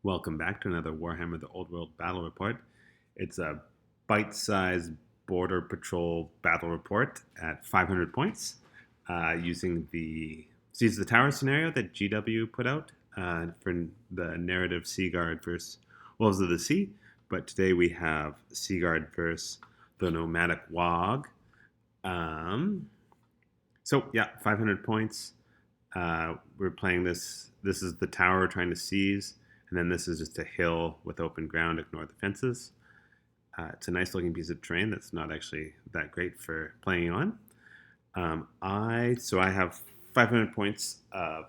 Welcome back to another Warhammer the Old World battle report. It's a bite-sized border patrol battle report at 500 points using the Siege of the Tower scenario that GW put out for the narrative Seaguard versus Wolves of the Sea. But today we have Seaguard versus the Nomadic Waagh. So 500 points. We're playing this. This is the tower we're trying to seize. And then this is just a hill with open ground. Ignore the fences. It's a nice looking piece of terrain that's not actually that great for playing on. I have 500 points of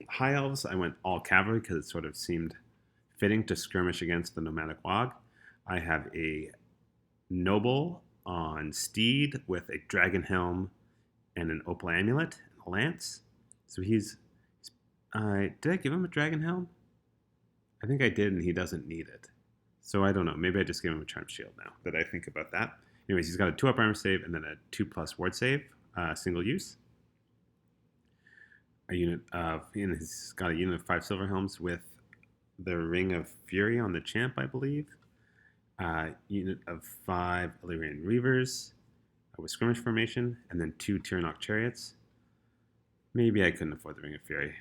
high elves. I went all cavalry because it sort of seemed fitting to skirmish against the nomadic Waagh. I have a noble on steed with a dragon helm and an opal amulet and a lance. So he's did I give him a dragon helm? I think I did, and he doesn't need it. So I don't know. Maybe I just gave him a charm shield now that I think about that. Anyways, he's got a 2-up armor save and then a 2+ ward save, single use. He's got a unit of 5 silver helms with the Ring of Fury on the champ, I believe. Unit of 5 Illyrian Reavers with skirmish formation, and then 2 Tyrannok chariots. Maybe I couldn't afford the Ring of Fury.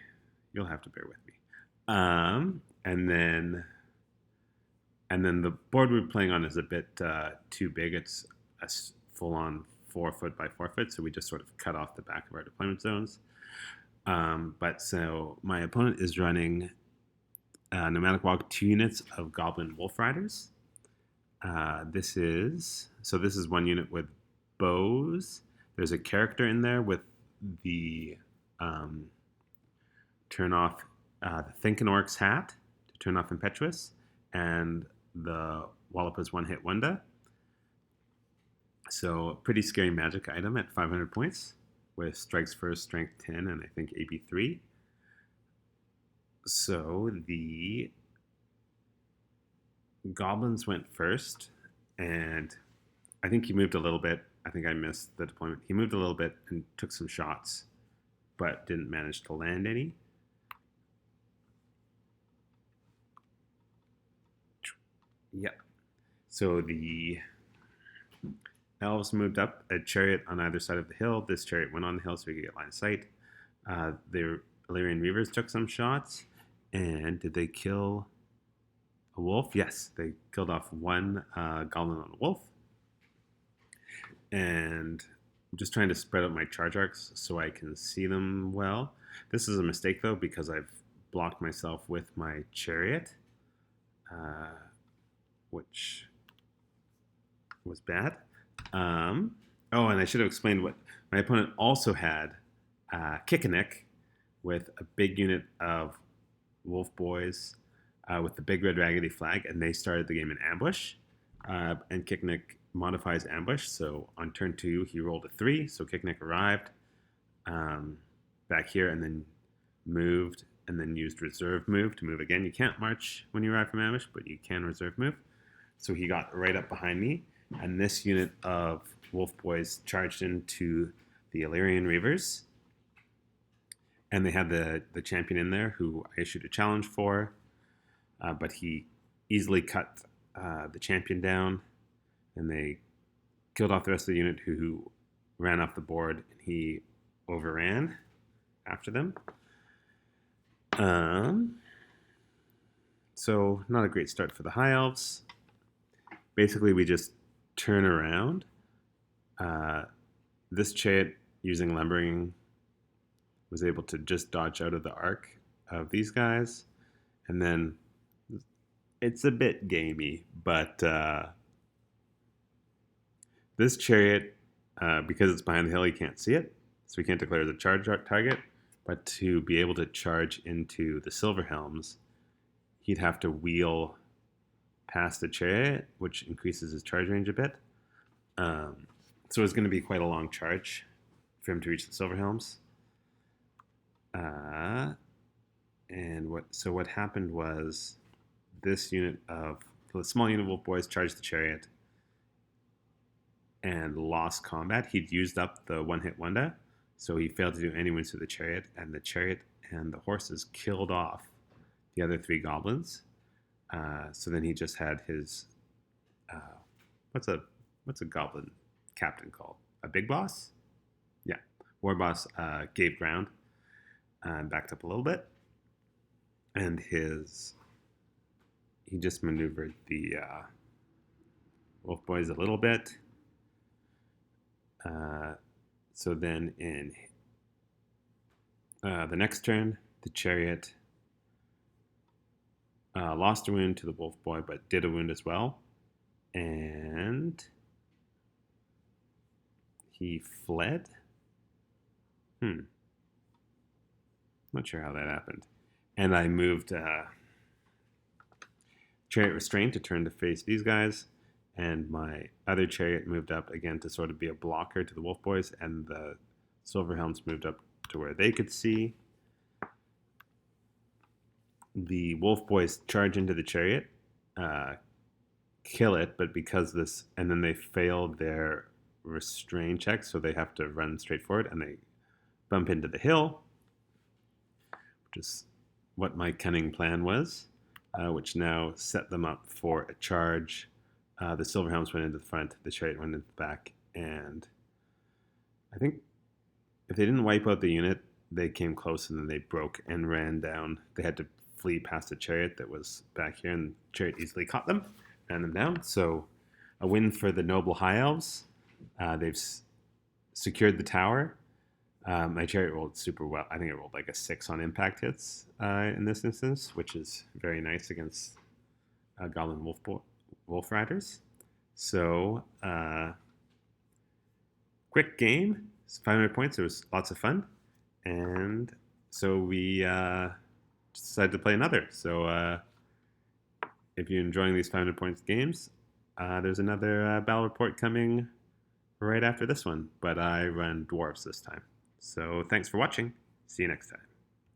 You'll have to bear with me. And then the board we're playing on is a bit too big. It's a full-on 4 foot by 4 foot, so we just sort of cut off the back of our deployment zones. But so my opponent is running Nomadic Waagh 2 units of Goblin Wolf Riders. This is one unit with bows. There's a character in there with the turn off the Thinkin' Orc's hat to turn off Impetuous, and the Wallopa's one-hit Wunda. So pretty scary magic item at 500 points with Strikes First, Strength 10, and I think AB 3. So the Goblins went first, and I think he moved a little bit. I think I missed the deployment. He moved a little bit and took some shots, but didn't manage to land any. Yep. So the Elves moved up a chariot on either side of the hill. This chariot went on the hill so we could get line of sight. The Illyrian Reavers took some shots. And did they kill a wolf? Yes, they killed off one goblin on a wolf. And I'm just trying to spread out my charge arcs so I can see them well. This is a mistake, though, because I've blocked myself with my chariot. Which was bad. And I should have explained what my opponent also had. Kick-a-nick with a big unit of wolf boys with the big red raggedy flag, and they started the game in ambush. And Kick-a-nick modifies ambush, so on turn 2 he rolled a 3, so Kick-a-nick arrived back here and then moved and then used reserve move to move again. You can't march when you arrive from ambush, but you can reserve move. So he got right up behind me, and this unit of wolf boys charged into the Illyrian Reavers. And they had the champion in there who I issued a challenge for, but he easily cut the champion down, and they killed off the rest of the unit who ran off the board, and he overran after them. So not a great start for the High Elves. Basically, we just turn around. This chariot, using lumbering, was able to just dodge out of the arc of these guys. And then it's a bit gamey, but this chariot, because it's behind the hill, you can't see it, so we can't declare it as a charge target. But to be able to charge into the Silver Helms, he'd have to wheel past the chariot, which increases his charge range a bit. So it's going to be quite a long charge for him to reach the Silver Helms. What happened was this unit of the small unit of wolf boys charged the chariot and lost combat. He'd used up the one-hit Wunda, so he failed to do any wounds to the chariot and the horses killed off the other 3 goblins. So then he just had his what's a goblin captain called? A big boss? Yeah, war boss gave ground and backed up a little bit, and he just maneuvered the wolf boys a little bit. So then in the next turn, the chariot lost a wound to the wolf boy, but did a wound as well. And he fled? Not sure how that happened. And I moved chariot restraint to turn to face these guys. And my other chariot moved up again to sort of be a blocker to the wolf boys. And the silver helms moved up to where they could see. The wolf boys charge into the chariot, kill it, but because this, and then they failed their restrain check, so they have to run straight forward, and they bump into the hill, which is what my cunning plan was, which now set them up for a charge. The silver helms went into the front, the chariot went into the back, and I think if they didn't wipe out the unit, they came close and then they broke and ran down. They had to flee past the chariot that was back here, and the chariot easily caught them, ran them down. So a win for the noble high elves. They've secured the tower. My chariot rolled super well. I think it rolled like a 6 on impact hits in this instance, which is very nice against goblin wolf riders. So quick game. It's 500 points. It was lots of fun. And so we decided to play another. So if you're enjoying these 500 points games, there's another battle report coming right after this one. But I run dwarves this time. So thanks for watching. See you next time.